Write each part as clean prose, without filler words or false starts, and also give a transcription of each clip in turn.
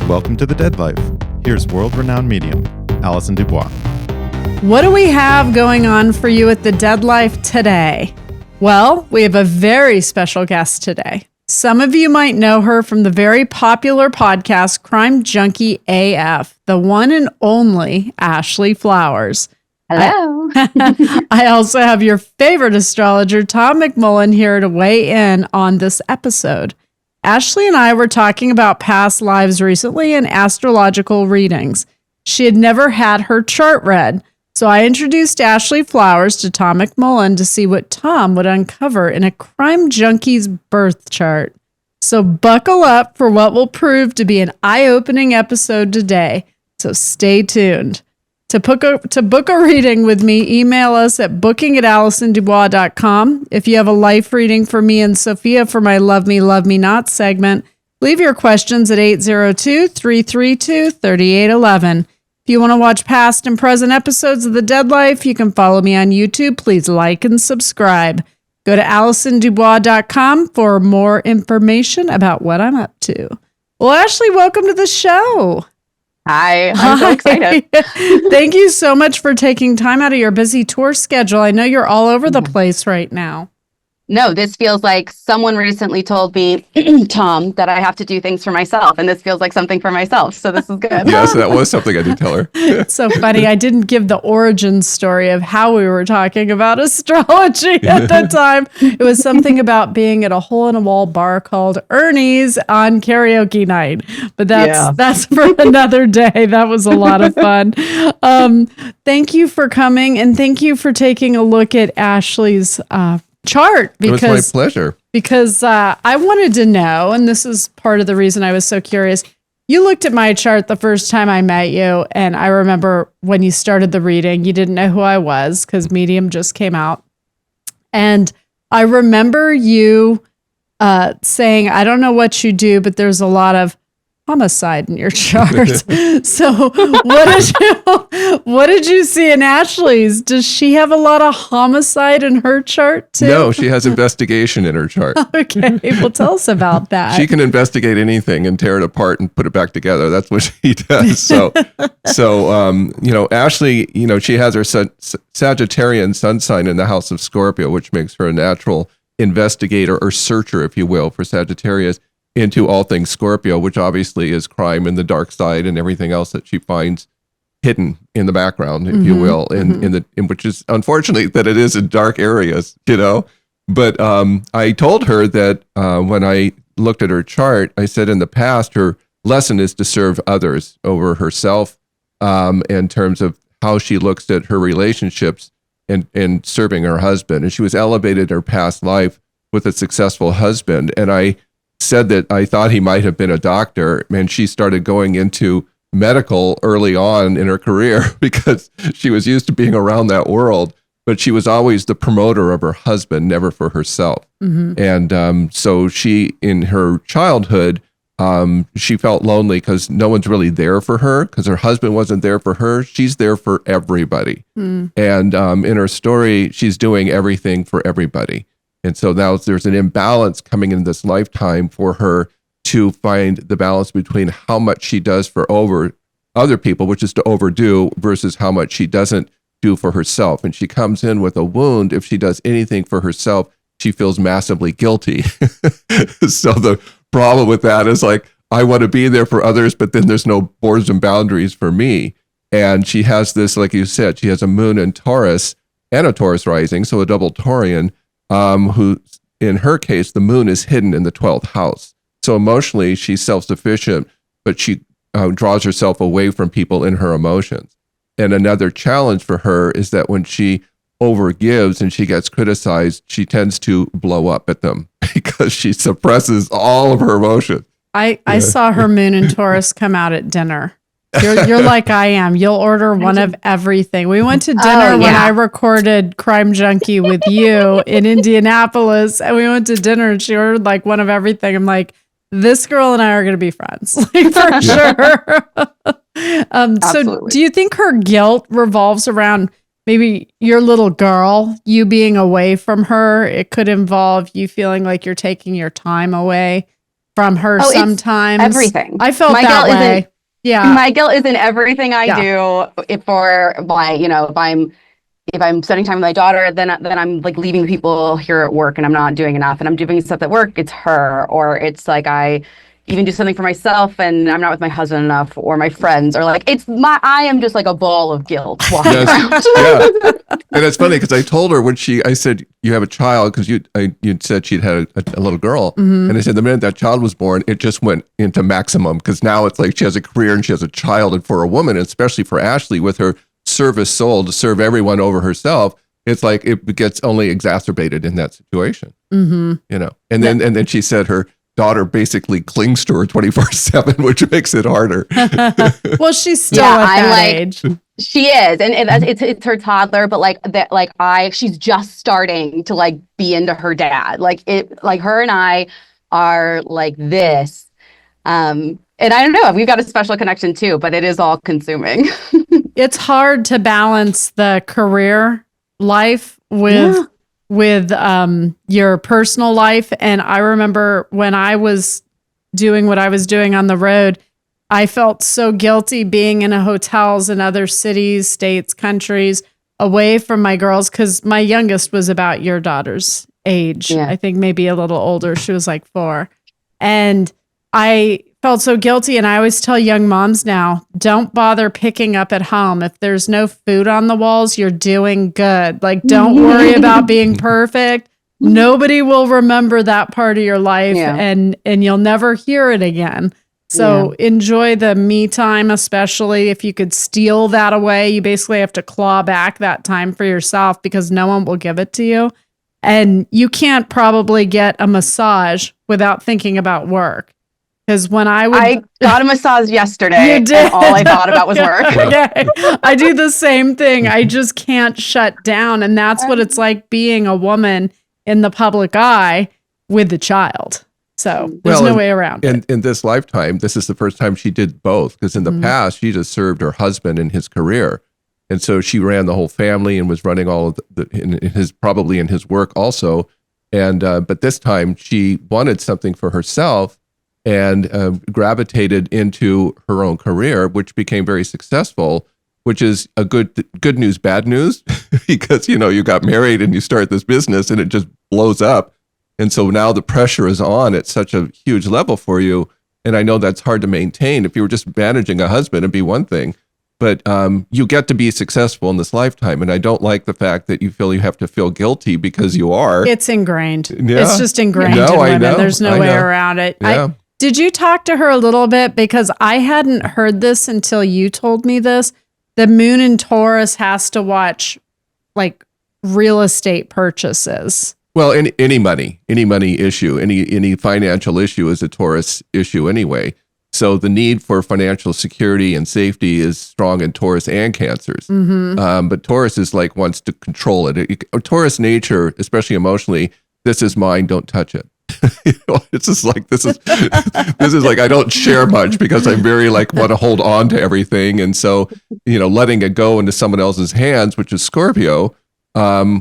Welcome to The Dead Life. Here's world-renowned medium, Allison DuBois. What do we have going on for you at The Dead Life today? Well, we have a very special guest today. Some of you might know her from the very popular podcast, Crime Junkie AF, the one and only Ashley Flowers. Hello. I also have your favorite astrologer, Tom McMullan, here to weigh in on this episode. Ashley and I were talking about past lives recently and astrological readings. She had never had her chart read, so I introduced Ashley Flowers to Tom McMullan to see what Tom would uncover in a Crime Junkie's birth chart. So buckle up for what will prove to be an eye-opening episode today, so stay tuned. To book a reading with me, email us at booking@AllisonDuBois.com. If you have a life reading for me and Sophia for my Love Me, Love Me Not segment, leave your questions at 802-332-3811. If you want to watch past and present episodes of The Dead Life, you can follow me on YouTube. Please like and subscribe. Go to AllisonDuBois.com for more information about what I'm up to. Well, Ashley, welcome to the show. Hi, I'm so excited. Thank you so much for taking time out of your busy tour schedule. I know you're all over the place right now. No, this feels like someone recently told me, Tom, that I have to do things for myself. And this feels like something for myself. So this is good. Yes, that was something I did tell her. It's so funny. I didn't give the origin story of how we were talking about astrology at the time. It was something about being at a hole-in-a-wall bar called Ernie's on karaoke night. But that's for another day. That was a lot of fun. Thank you for coming, and thank you for taking a look at Ashley's chart, because it was my pleasure. Because I wanted to know, and this is part of the reason I was so curious. You looked at my chart the first time I met you, and I remember when you started the reading, you didn't know who I was because Medium just came out. And I remember you saying, I don't know what you do, but there's a lot of homicide in your chart. So what did you see in Ashley's? Does she have a lot of homicide in her chart too? No, she has investigation in her chart. Okay, well, tell us about that. She can investigate anything and tear it apart and put it back together. That's what she does. So Ashley, she has her Sagittarian sun sign in the house of Scorpio, which makes her a natural investigator or searcher, if you will, for Sagittarius, into all things Scorpio, which obviously is crime and the dark side and everything else that she finds hidden in the background, if you will, in which is unfortunately that it is in dark areas, But I told her that when I looked at her chart, I said in the past her lesson is to serve others over herself, in terms of how she looks at her relationships and serving her husband. And she was elevated in her past life with a successful husband. And I said that I thought he might have been a doctor, and she started going into medical early on in her career because she was used to being around that world, but she was always the promoter of her husband, never for herself. And so she, in her childhood, she felt lonely because no one's really there for her because her husband wasn't there for her. She's there for everybody. And in her story, she's doing everything for everybody. And so now there's an imbalance coming in this lifetime for her to find the balance between how much she does for other people, which is to overdo, versus how much she doesn't do for herself. And she comes in with a wound. If she does anything for herself, she feels massively guilty. So the problem with that is like, I want to be there for others, but then there's no borders and boundaries for me. And she has this, like you said, she has a moon in Taurus and a Taurus rising, so a double Taurian, who, in her case, the moon is hidden in the 12th house. So emotionally, she's self-sufficient, but she draws herself away from people in her emotions. And another challenge for her is that when she overgives and she gets criticized, she tends to blow up at them because she suppresses all of her emotions. I saw her moon in Taurus come out at dinner. You're like I am. You'll order one of everything. We went to dinner when I recorded Crime Junkie with you in Indianapolis, and we went to dinner and she ordered like one of everything. I'm like, this girl and I are going to be friends, like for sure. So do you think her guilt revolves around maybe your little girl, you being away from her? It could involve you feeling like you're taking your time away from her Oh, it's sometimes. everything. I felt My that guilt way. isn't- Yeah. My guilt is in everything I do. If I'm spending time with my daughter, then I'm like leaving the people here at work and I'm not doing enough, and I'm doing stuff at work, it's her, or it's like I even do something for myself and I'm not with my husband enough, or my friends, or like I am just like a ball of guilt walking around. Yeah. And it's funny because I told her I said, you have a child, because you'd said she'd had a little girl. Mm-hmm. And I said, the minute that child was born, it just went into maximum, because now it's like she has a career and she has a child. And for a woman, especially for Ashley, with her service soul to serve everyone over herself, it's like it gets only exacerbated in that situation. Mm-hmm. And then she said her daughter basically clings to her 24/7, which makes it harder. Well, she's still at that age. She is, and it's her toddler, but she's just starting to like be into her dad. Like her and I are like this. And I don't know, we've got a special connection too, but it is all consuming. It's hard to balance the career life with your personal life. And I remember when I was doing what I was doing on the road, I felt so guilty being in hotels in other cities, states, countries, away from my girls, because my youngest was about your daughter's age. Yeah. I think maybe a little older. She was like 4. And I felt so guilty. And I always tell young moms now, don't bother picking up at home. If there's no food on the walls, you're doing good. Like, don't worry about being perfect. Nobody will remember that part of your life, and you'll never hear it again. So enjoy the me time, especially if you could steal that away. You basically have to claw back that time for yourself, because no one will give it to you. And you can't probably get a massage without thinking about work. Because when I got a massage yesterday, You did? and all I thought about was work. Okay. I do the same thing. I just can't shut down. And that's what it's like being a woman in the public eye with a child. So there's no way around it. And in this lifetime, this is the first time she did both, because in the past, she just served her husband in his career. And so she ran the whole family and was running all of probably in his work also. And but this time she wanted something for herself, and gravitated into her own career, which became very successful, which is a good news, bad news, because, you got married and you start this business and it just blows up. And so now the pressure is on at such a huge level for you. And I know that's hard to maintain. If you were just managing a husband, it'd be one thing. But you get to be successful in this lifetime. And I don't like the fact that you have to feel guilty, because you are. It's ingrained. Yeah. It's just ingrained in women. There's no way around it. Yeah. Did you talk to her a little bit? Because I hadn't heard this until you told me this. The moon in Taurus has to watch like real estate purchases. Well, any money issue, any financial issue is a Taurus issue anyway. So the need for financial security and safety is strong in Taurus and Cancers. But Taurus is like wants to control it. Taurus nature, especially emotionally, this is mine, don't touch it. It's just like this is like I don't share much, because I'm very like want to hold on to everything, and so letting it go into someone else's hands, which is Scorpio,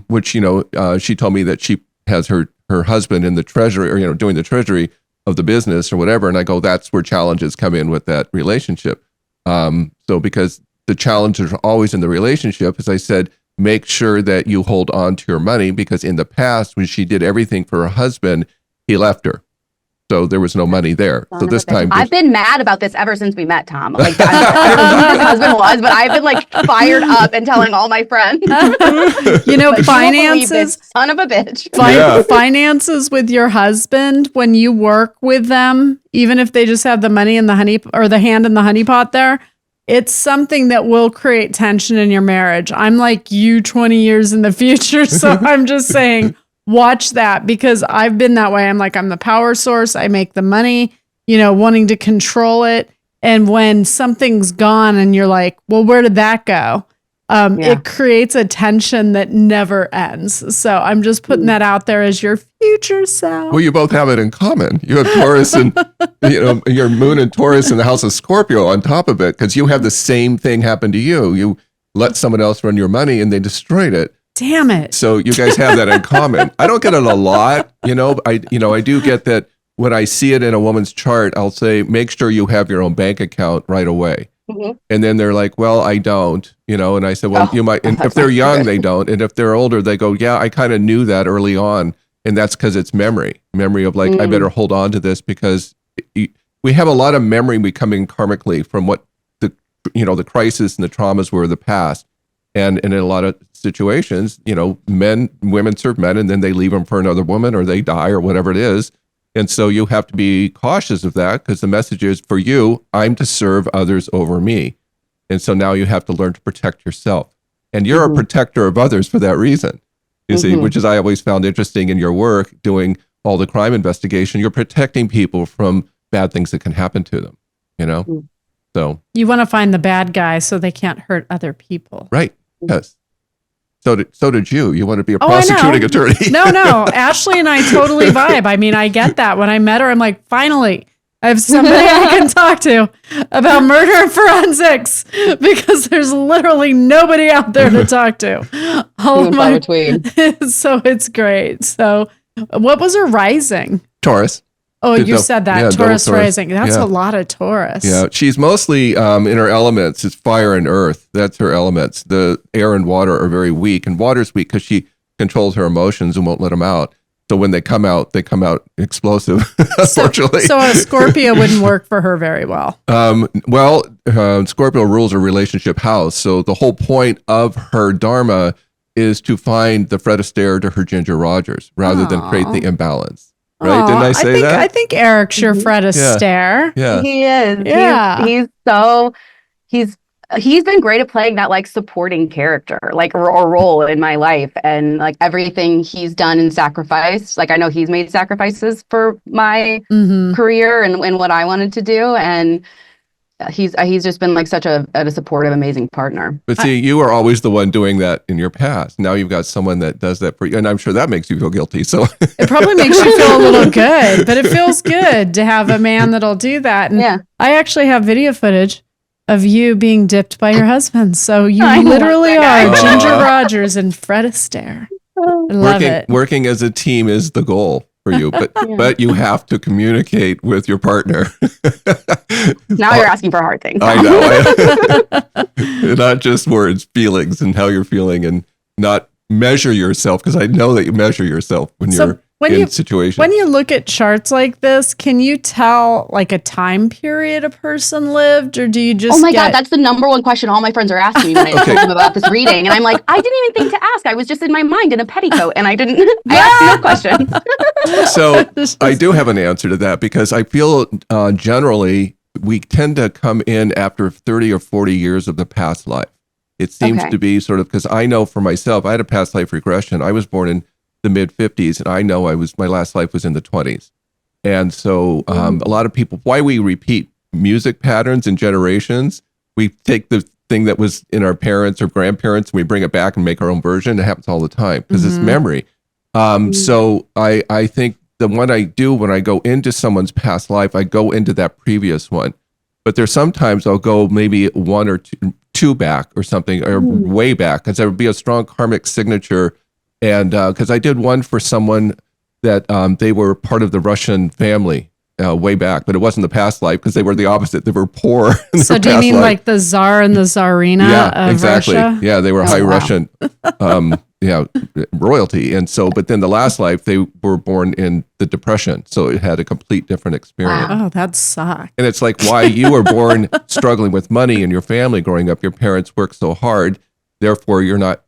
which she told me that she has her husband in the treasury, or doing the treasury of the business or whatever, and I go, that's where challenges come in with that relationship. So because the challenges are always in the relationship, as I said, make sure that you hold on to your money, because in the past when she did everything for her husband, he left her. So there was no money there. So this time, I've been mad about this ever since we met, Tom. Like, I don't know who his husband was, but I've been like fired up and telling all my friends. Finances, son of a bitch. Finances with your husband, when you work with them, even if they just have the money in the honey, or the hand in the honey pot there, it's something that will create tension in your marriage. I'm like you 20 years in the future. So I'm just saying, watch that, because I've been that way. I'm like, I'm the power source. I make the money, wanting to control it. And when something's gone and you're like, well, where did that go? It creates a tension that never ends. So I'm just putting that out there as your future self. Well, you both have it in common. You have Taurus and, your moon and Taurus in the house of Scorpio on top of it, because you have the same thing happen to you. You let someone else run your money and they destroyed it. Damn it. So you guys have that in common. I don't get it a lot, I do get that when I see it in a woman's chart, I'll say, make sure you have your own bank account right away. Mhm. And then they're like, well, I don't, and I said, well, you might, and if they're young, they don't. And if they're older, they go, yeah, I kind of knew that early on. And that's because it's memory of like, I better hold on to this because we have a lot of memory we come in karmically from what the crisis and the traumas were of the past. And in a lot of situations, women serve men and then they leave them for another woman or they die or whatever it is. And so you have to be cautious of that because the message is for you, I'm to serve others over me. And so now you have to learn to protect yourself. And you're a protector of others for that reason, you see, which is I always found interesting in your work doing all the crime investigation. You're protecting people from bad things that can happen to them, So you want to find the bad guy so they can't hurt other people. Right. Yes. So did you. You want to be a prosecuting attorney. No. Ashley and I totally vibe. I mean, I get that. When I met her, I'm like, finally, I have somebody I can talk to about murder and forensics because there's literally nobody out there to talk to. All of my between. So it's great. So what was her rising? Taurus. Oh, you said that. Yeah, Taurus rising. That's a lot of Taurus. Yeah. She's mostly in her elements. It's fire and earth. That's her elements. The air and water are very weak. And water's weak because she controls her emotions and won't let them out. So when they come out explosive, unfortunately. So a Scorpio wouldn't work for her very well. Scorpio rules her relationship house. So the whole point of her dharma is to find the Fred Astaire to her Ginger Rogers rather than create the imbalance. Right? Didn't I say that? I think Eric's your Fred Astaire. Yeah. He is. Yeah. He's been great at playing that like supporting character, like or role in my life, and like everything he's done in sacrifice. Like I know he's made sacrifices for my career and what I wanted to do, and he's just been like such a supportive, amazing partner. But see, you were always the one doing that in your past. Now you've got someone that does that for you, and I'm sure that makes you feel guilty. So it probably makes you feel a little good, but it feels good to have a man that'll do that. And I actually have video footage of you being dipped by your husband. So you literally are Ginger Rogers and Fred Astaire. I love it. Working as a team is the goal for you, but you have to communicate with your partner. Now you're asking for hard things. I know. Not just words, feelings and how you're feeling, and not measure yourself, because I know that you measure yourself when you're in situations. When you look at charts like this, can you tell like a time period a person lived, or do you just? Oh my God, that's the number one question all my friends are asking me when I told them about this reading, and I'm like, I didn't even think to ask. I was just in my mind in a petticoat, and I didn't. I asked no question. So I do have an answer to that, because I feel generally we tend to come in after 30 or 40 years of the past life. It seems to be sort of, because I know for myself, I had a past life regression. I was born in the mid 50s, and I know my last life was in the 20s. And so a lot of people, why we repeat music patterns in generations, we take the thing that was in our parents or grandparents and we bring it back and make our own version. It happens all the time because it's memory. So I think the one I do when I go into someone's past life, I go into that previous one. But there's sometimes I'll go maybe one or two back or something, or way back, because there would be a strong karmic signature. And because I did one for someone that they were part of the Russian family way back, but it wasn't the past life, because they were the opposite. They were poor. So do you mean like the Tsar and the Tsarina of exactly. Russia? Yeah, they were high Russian royalty. And so, but then the last life, they were born in the Depression. So it had a complete different experience. Oh, that sucks. And it's like why you were born struggling with money in your family growing up. Your parents worked so hard. Therefore, you're not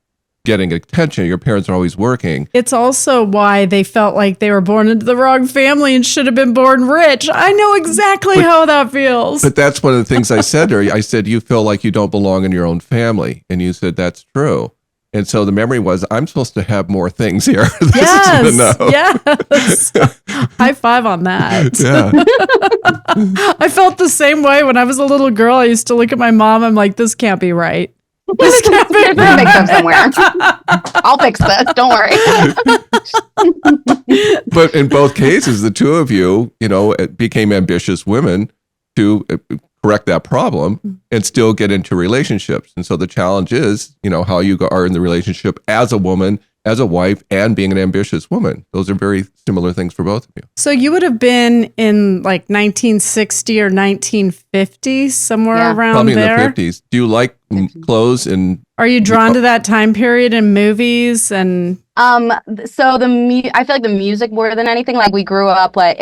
getting attention. Your parents are always working. It's also why they felt like they were born into the wrong family and should have been born rich. I know exactly how that feels. But that's one of the things I said to her. I said, you feel like you don't belong in your own family. And you said, that's true. And so the memory was, I'm supposed to have more things here. Yes. High five on that. Yeah. I felt the same way when I was a little girl. I used to look at my mom. I'm like, this can't be right. This can't be right. Mix up somewhere. I'll fix this. Don't worry. But in both cases, the two of you, became ambitious women to correct that problem and still get into relationships. And so the challenge is, how you are in the relationship as a woman as a wife and being an ambitious woman. Those are very similar things for both of you. So you would have been in like 1960 or 1950, somewhere around probably there. In the 50s. Do you like clothes and? Are you drawn to that time period in movies and? So I feel like the music more than anything. Like we grew up but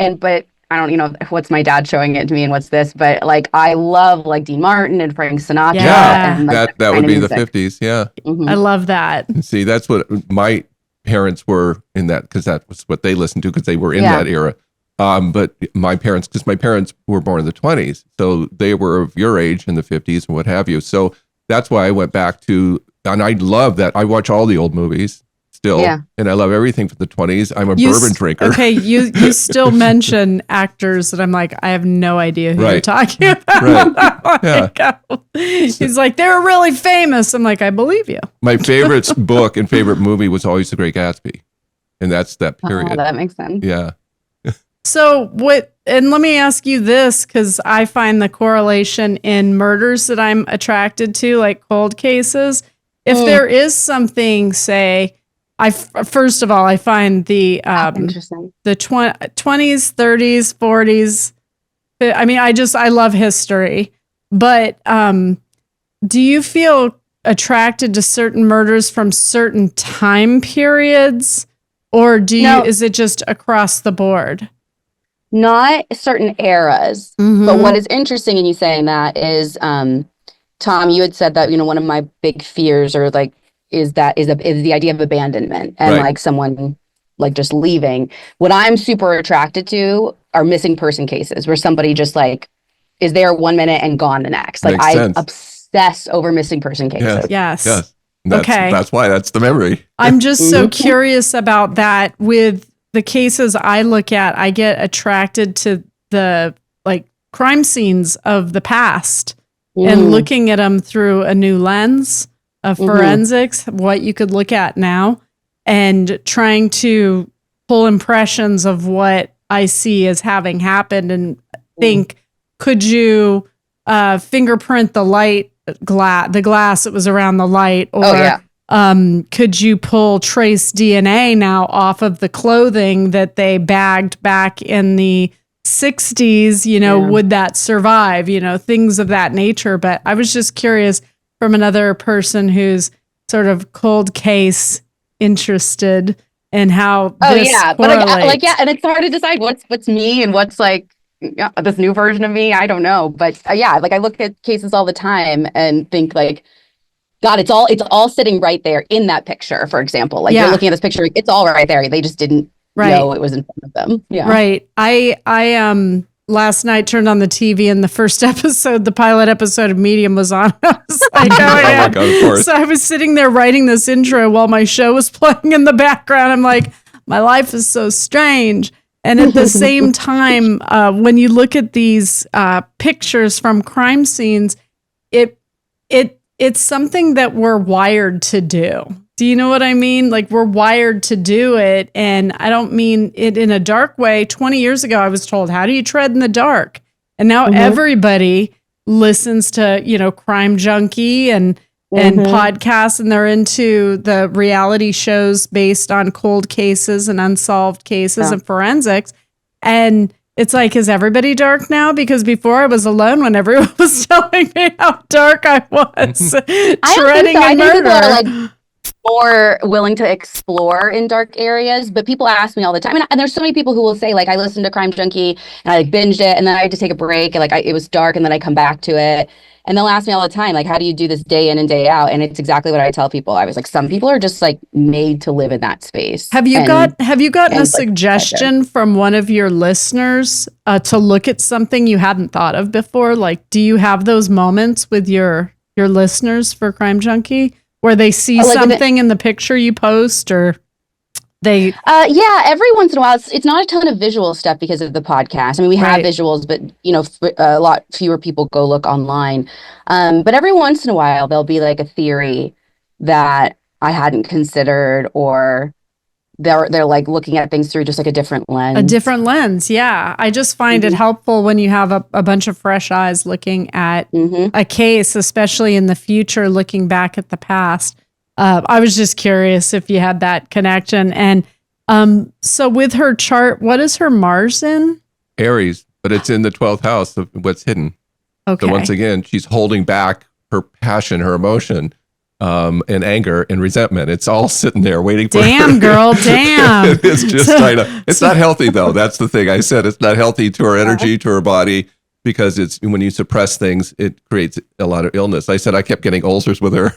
I don't, what's my dad showing it to me and what's this, but like I love like Dean Martin and Frank Sinatra. Yeah. And, like, that would be the 50s. Yeah. Mm-hmm. I love that. And see, that's what my parents were in that, because that was what they listened to because they were in that era. But my parents were born in the 20s, so they were of your age in the 50s and what have you. So that's why I went back to, and I love that. I watch all the old movies still, and I love everything from the 20s. I'm a bourbon drinker. Okay, you still mention actors that I'm like, I have no idea who you're talking about. Right. He's like, they're really famous. I'm like, I believe you. My favorite book and favorite movie was always The Great Gatsby, and that's that period. Oh, that makes sense. Yeah. So and let me ask you this, because I find the correlation in murders that I'm attracted to, like cold cases. If there is something, say, first of all, I find the interesting. The 20s, 30s, 40s. I mean, I love history, but do you feel attracted to certain murders from certain time periods, or is it just across the board? Not certain eras, but what is interesting in you saying that is, Tom, you had said that one of my big fears is the idea of abandonment and like someone like just leaving. What I'm super attracted to are missing person cases where somebody just like is there 1 minute and gone the next. Like I obsess over missing person cases. Yes. That's why that's the memory. I'm just so curious about that. With the cases I look at, I get attracted to the like crime scenes of the past and looking at them through a new lens of forensics, what you could look at now, and trying to pull impressions of what I see as having happened and think, could you fingerprint the glass that was around the light, or could you pull trace DNA now off of the clothing that they bagged back in the 60s? Would that survive? Things of that nature. But I was just curious from another person who's sort of cold case interested in how this correlates. And it's hard to decide what's me and what's like this new version of me. I don't know, but like I look at cases all the time and think like, God, it's all sitting right there in that picture. For example, like you're looking at this picture, it's all right there. They just didn't know it was in front of them. Yeah, right. I last night turned on the TV and the first episode, the pilot episode of Medium was on. I was like, oh my God, of course. So I was sitting there writing this intro while my show was playing in the background. I'm like, my life is so strange. And at the same time, when you look at these pictures from crime scenes, it's something that we're wired to do. Do you know what I mean? Like we're wired to do it. And I don't mean it in a dark way. 20 years ago, I was told, how do you tread in the dark? And now everybody listens to, Crime Junkie and podcasts, and they're into the reality shows based on cold cases and unsolved cases and forensics. And it's like, is everybody dark now? Because before I was alone when everyone was telling me how dark I was treading in murder. I think people are more willing to explore in dark areas, but people ask me all the time, and there's so many people who will say like, I listened to Crime Junkie and I like binged it, and then I had to take a break, and it was dark, and then I come back to it. And they'll ask me all the time, like, how do you do this day in and day out? And it's exactly what I tell people. I was like, some people are just like made to live in that space. Have you gotten a suggestion from one of your listeners to look at something you hadn't thought of before? Like, do you have those moments with your listeners for Crime Junkie where they see something in the picture you post, or they? Every once in a while. It's not a ton of visual stuff because of the podcast. I mean, we have visuals, but a lot fewer people go look online. But every once in a while, there'll be like a theory that I hadn't considered, or they're like looking at things through just like a different lens. A different lens, yeah. I just find it helpful when you have a bunch of fresh eyes looking at a case, especially in the future, looking back at the past. I was just curious if you had that connection. And so with her chart, what is her Mars in? Aries, but it's in the 12th house of what's hidden. Okay. So once again, she's holding back her passion, her emotion, and anger and resentment. It's all sitting there waiting for her. Damn, girl, damn. It's just, I know. It's not healthy, though. That's the thing I said. It's not healthy to her energy, to her body, because it's when you suppress things, it creates a lot of illness. I said I kept getting ulcers with her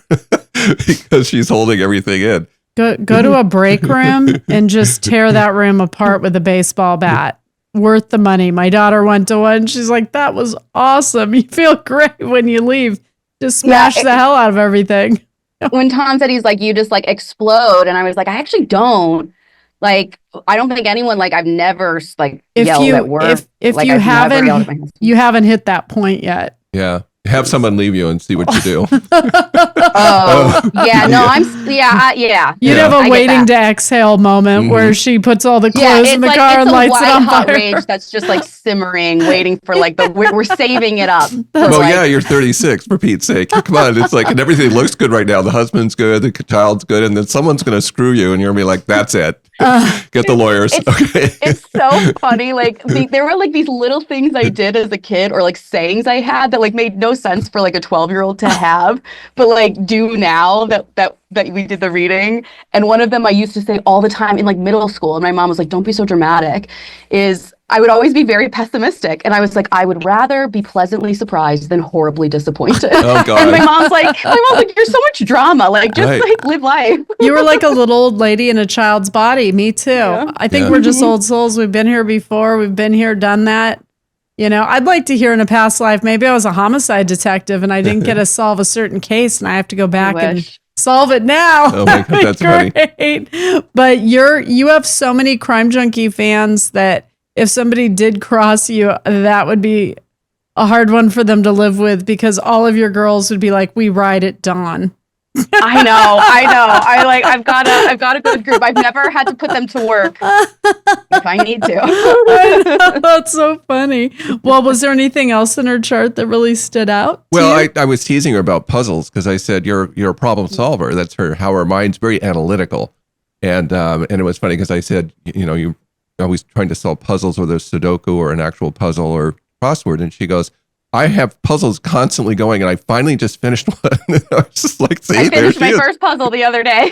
because she's holding everything in. Go to a break room and just tear that room apart with a baseball bat. Worth the money. My daughter went to one. She's like, that was awesome. You feel great when you leave. Just smash the hell out of everything. When Tom said he's like, you just like explode. And I was like, I actually don't. Like, I don't think anyone, like, I've never like yelled at work. If like, you haven't, you haven't hit that point yet. Yeah. Have someone leave you and see what you do. Yeah, no, yeah. You'd have a waiting to exhale moment where she puts all the clothes in the car and lights it on hot fire. Rage that's just like simmering, waiting for like we're saving it up. Well, yeah, you're 36 for Pete's sake. Come on, it's like, and everything looks good right now. The husband's good, the child's good, and then someone's going to screw you, and you're going to be like, that's it. Get the lawyers. It's so funny. Like there were like these little things I did as a kid, or like sayings I had that like made no sense for like a 12-year-old to have, but like do now that we did the reading. And one of them I used to say all the time in like middle school, and my mom was like, don't be so dramatic, is I would always be very pessimistic. And I was like, I would rather be pleasantly surprised than horribly disappointed. Oh, God. And my mom's like, you're so much drama. Like, just like live life. You were like a little old lady in a child's body. Me too. Yeah. I think we're just old souls. We've been here before. We've been here, done that. You know, I'd like to hear in a past life, maybe I was a homicide detective and I didn't get to solve a certain case and I have to go back and solve it now. Oh my God, that's great. Funny. But you have so many Crime Junkie fans that if somebody did cross you, that would be a hard one for them to live with, because all of your girls would be like, we ride at dawn. I know. I've got a good group. I've never had to put them to work if I need to. I know, that's so funny. Well, was there anything else in her chart that really stood out? Well, I was teasing her about puzzles because I said you're a problem solver. That's how her mind's very analytical, and it was funny because I said you're always trying to solve puzzles, whether it's Sudoku or an actual puzzle or crossword, and she goes, I have puzzles constantly going, and I finally just finished one. I was just like, see, I finished my first puzzle the other day.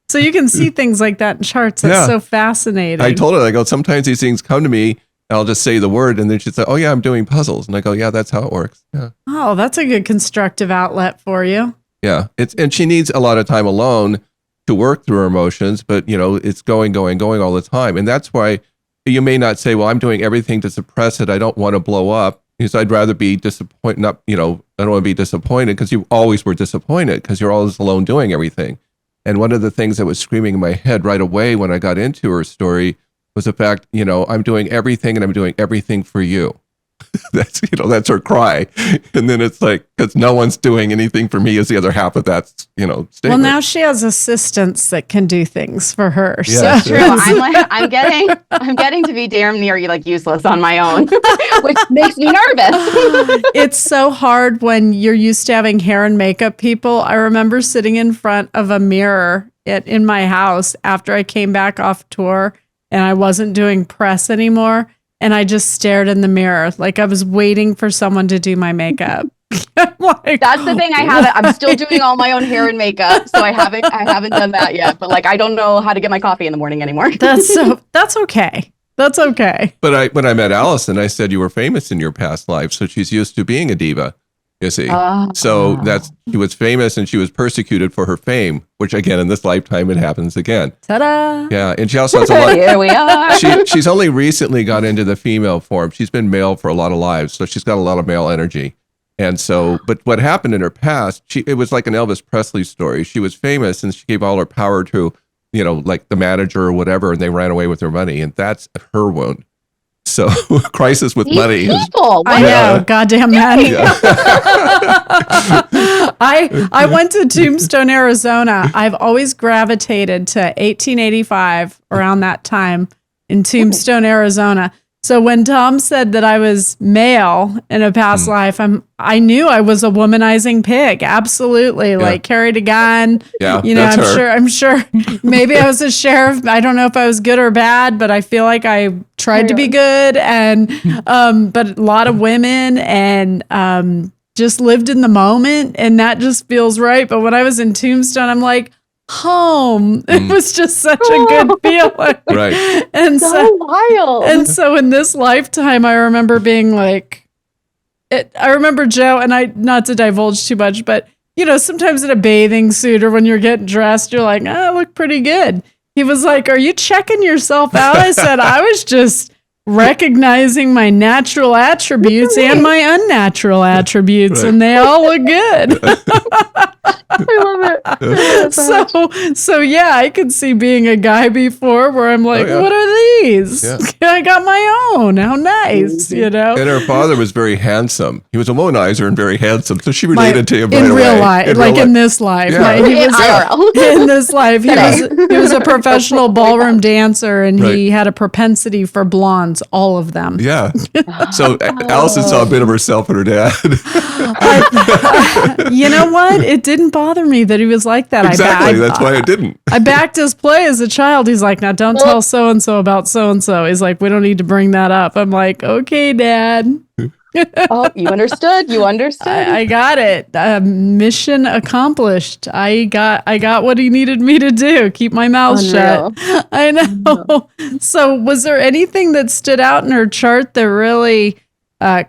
So you can see things like that in charts. That's so fascinating. I told her, I go, sometimes these things come to me, and I'll just say the word, and then she'd say, oh, yeah, I'm doing puzzles. And I go, yeah, that's how it works. Yeah. Oh, that's a good constructive outlet for you. Yeah. And she needs a lot of time alone to work through her emotions, but, it's going all the time. And that's why you may not say, well, I'm doing everything to suppress it. I don't want to blow up, because I'd rather be disappointed. I don't want to be disappointed, because you always were disappointed because you're always alone doing everything. And one of the things that was screaming in my head right away when I got into her story was the fact, I'm doing everything, and I'm doing everything for you. That's her cry. And then it's like, because no one's doing anything for me is the other half of that, statement. Well, now she has assistants that can do things for her. Yeah, so. True. I'm getting to be damn near like useless on my own, which makes me nervous. It's so hard when you're used to having hair and makeup people. I remember sitting in front of a mirror in my house after I came back off tour and I wasn't doing press anymore. And I just stared in the mirror like I was waiting for someone to do my makeup. Like, that's the thing I haven't. I'm still doing all my own hair and makeup, so I haven't done that yet. But like, I don't know how to get my coffee in the morning anymore. That's okay. That's okay. But when I met Allison, I said you were famous in your past life, so she's used to being a diva. You see, so she was famous and she was persecuted for her fame, which again in this lifetime it happens again. Ta-da! Yeah, and she also has a lot. Here we are. She's only recently got into the female form. She's been male for a lot of lives, so she's got a lot of male energy. And so, but what happened in her past, it was like an Elvis Presley story. She was famous and she gave all her power to, like the manager or whatever, and they ran away with her money, and that's her wound. So crisis with money. I know, goddamn men. Yeah. I went to Tombstone, Arizona. I've always gravitated to 1885 around that time in Tombstone, Arizona. So when Tom said that I was male in a past life, I knew I was a womanizing pig. Absolutely. Like carried a gun. Yeah. You know, I'm sure maybe I was a sheriff. I don't know if I was good or bad, but I feel like I tried to be good and but a lot of women and just lived in the moment, and that just feels right. But when I was in Tombstone, I'm like, home. It was just such a good feeling. Right. And so wild. And so in this lifetime, I remember being like, I remember Joe, and I, not to divulge too much, but you know, sometimes in a bathing suit or when you're getting dressed, you're like, I look pretty good. He was like, are you checking yourself out? I said, I was just recognizing my natural attributes and my unnatural attributes, and they all look good. I love it. So yeah, I could see being a guy before where I'm like, what are these? Yeah. I got my own. How nice, you know? And her father was very handsome. He was a womanizer and very handsome. So she related to him right in away. real life, like in this life. Yeah. Right? He was IRL. in this life. He was a professional ballroom dancer, and he had a propensity for blondes, all of them. Yeah. So Allison saw a bit of herself in her dad. You know what? It didn't bother me that he was like that. Exactly. That's why it didn't. I backed his play as a child. He's like, now don't tell so-and-so about so-and-so. He's like, we don't need to bring that up. I'm like, okay, Dad. Oh, you understood. You understood. I got it. Mission accomplished. I got what he needed me to do. Keep my mouth shut. I know. So was there anything that stood out in her chart that really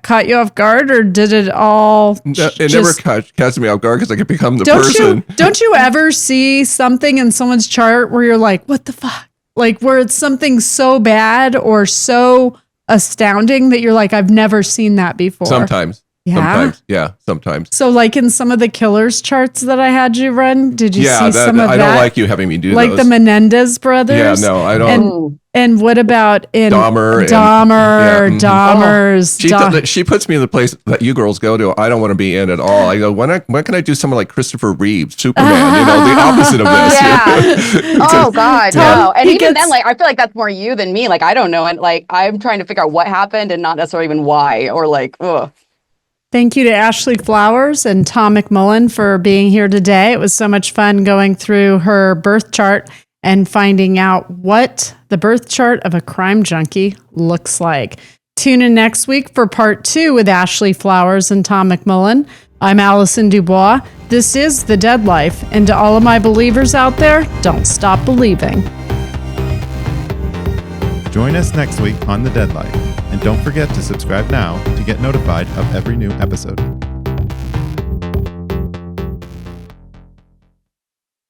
caught you off guard, or did it all? It never catches me off guard because I could become the person. Don't you ever see something in someone's chart where you're like, what the fuck? Like where it's something so bad or so astounding that you're like, I've never seen that before. Sometimes. Sometimes. So like in some of the killers charts that I had you run, did you see some of that? I don't like you having me do like those. the Menendez brothers? Yeah, no, I don't. And what about in Dahmer's? She puts me in the place that you girls go to. I don't want to be in at all. I go, when can I do someone like Christopher Reeve, Superman? You know, the opposite of this. Yeah. Oh God, no. And even then, like, I feel like that's more you than me. Like, I don't know, and like, I'm trying to figure out what happened and not necessarily even why, or like, ugh. Thank you to Ashley Flowers and Tom McMullan for being here today. It was so much fun going through her birth chart and finding out what the birth chart of a crime junkie looks like. Tune in next week for part 2 with Ashley Flowers and Tom McMullan. I'm Allison DuBois. This is The Dead Life. And to all of my believers out there, don't stop believing. Join us next week on The Dead Life. And don't forget to subscribe now to get notified of every new episode.